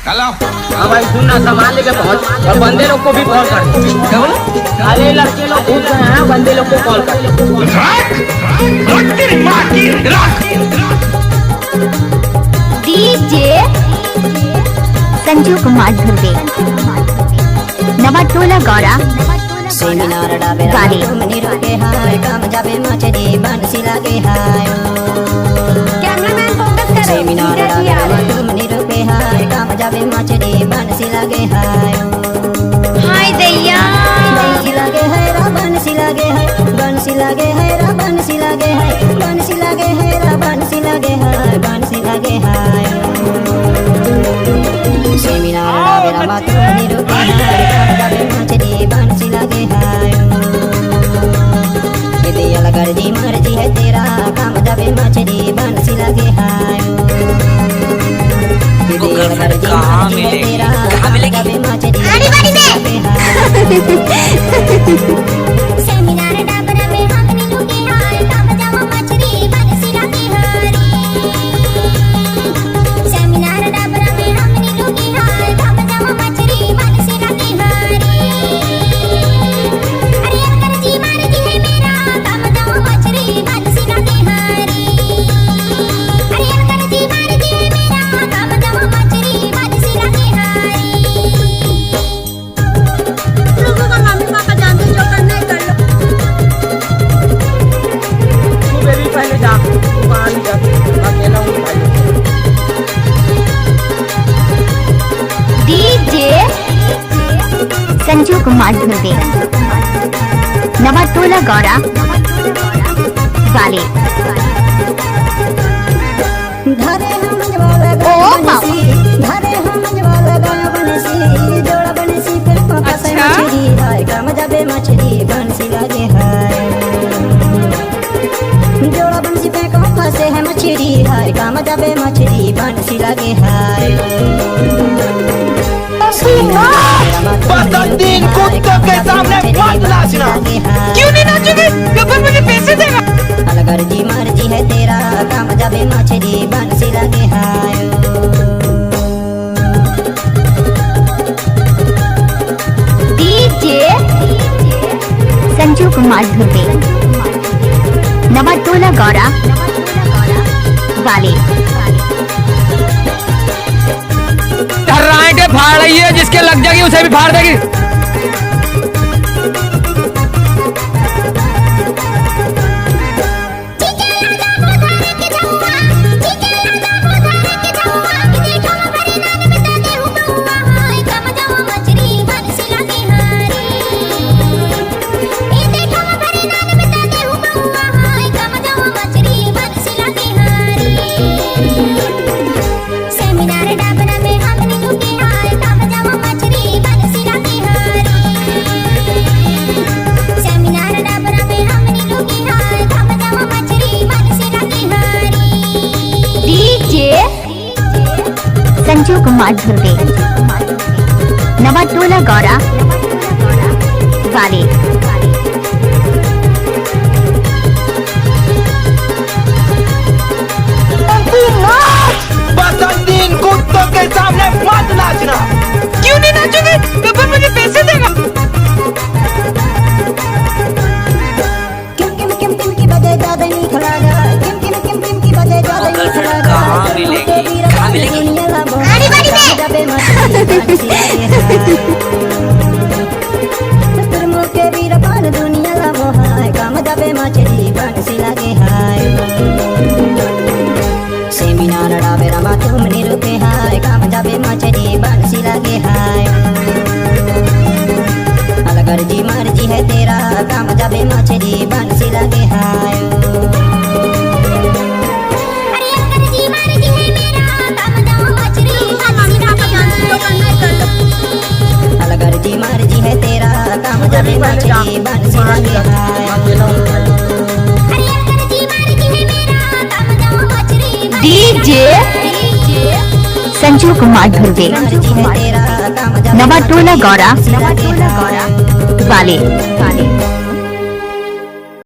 हाँ भाई सुनना, सामान लेके पहुंच और बंदे लोग को भी कॉल कर। खाली लड़के लोग घूम रहे हैं, बंदे लोग को कॉल कर। डीजे संजू कुमार धुर्वे, नवाटोला गौरा सेमिनार डाबे मनी रोके हाय, काम जाबे मचरी बंसी लागे हाय। कैमरामैन फोकस करो। सेमिनार डाबे मनी रोके हाय, काम जाबे मचरी बंसी लागे हाय। हाय दैया बंसी लागे है रा बंसी लागे है, बंसी लागे है रा बंसी लागे है, बंसी लागे है रा बंसी लागे है, बंसी लागे हाय। सेमिनार डाबे मनी रोके हाय, काम जाबे मचरी बंसी लागे हाय। मर्जी मर्जी है तेरा, काम जाबे मछली बंसी लगे हाय। मर्जी मर्जी है तेरा, काम जाबे मछली बंसी लगे हाय। सेमिनार डाबरा में हमने लुके हाय, काम जावा मछली बंसी लगे हाय। सेमिनार डाबरा में हमने लुके हाय, काम जावा मछली बंसी लगे हाय। अरे मर्जी मर्जी है मेरा, काम जावा मछली बंसी लगे हाय। अरे मर्जी मर्जी है मेरा, काम जावा मछली बंसी लगे हाय। लोगों का मम्मी पापा जानते जो करना है कर लो। तू बेबी पहले जा, तू बाहर जा, अकेला हूँ भाई। डीजे संजू कुमार धुर्वे, नवाटोला गौरा वाले धरे हम जवाला बंसी, धरे हम जवाला बंसी, जोड़ा बंसी पे पापा से मछली हाय, काम जाबे मछली बंसी लगे हाय। जोड़ा बंसी पे पापा से है मछली हाय, काम जाबे मछली बंसी लगे हाय। बसंतीन कुत्तों के सामने मत नाचना। क्यों नहीं नाचोगे? गब्बर मुझे पैसे देगा। मर्जी मर्जी है तेरा, काम जाबे मछली बंसी लगे हाय। डीजे संजू कुमार धुर्वे, नवाटोला गौरा वाले टर्राएं के फाड़ रही है, जिसके लग जाएगी उसे भी फाड़ देगी। सेमिनार डाबरा में हमने लुके हाय, काम जावा मछली बंसी लगे हाय। सेमिनार डाबरा में हमने लुके हाय, काम जावा मछली बंसी लगे हाय। डीजे संजू कुमार धुर्वे, नवाटोला गौरा वाले बसंतीन कुत्तों के सामने मत नाचना। क्यों नहीं नाचोगे? गब्बर मुझे पैसे देगा। किम किम किम किम की बजे ज्यादा नहीं खड़ागा, किम किम किम किम की बजे ज्यादा नहीं खड़ागा। कहाँ मिलेगी? कहाँ मिलेगी? जाबे मछली बंसी लगे हाय। तुरमो के वीर पान दुनिया लाबो हाय, काम जाबे मछली बंसी लगे हाय। सेमिनार डाबे रमा तुम नहीं रुके हाय, काम जाबे मछली बंसी लगे हाय। मर्जी मर्जी है तेरा, काम जाबे मछली बंसी लगे हाय। अरे मर्जी मर्जी है मेरा, काम जावा मछली बंसी लगे हाय। मर्जी मर्जी है तेरा, काम जाबे मछली बंसी लगे हाय। अरे मर्जी मर्जी है मेरा, काम जावा मछली डीजे संजू कुमार धुर्वे, मर्जी है तेरा, काम जाबे नवाटोला गौरा मछली लगे हाय। वाले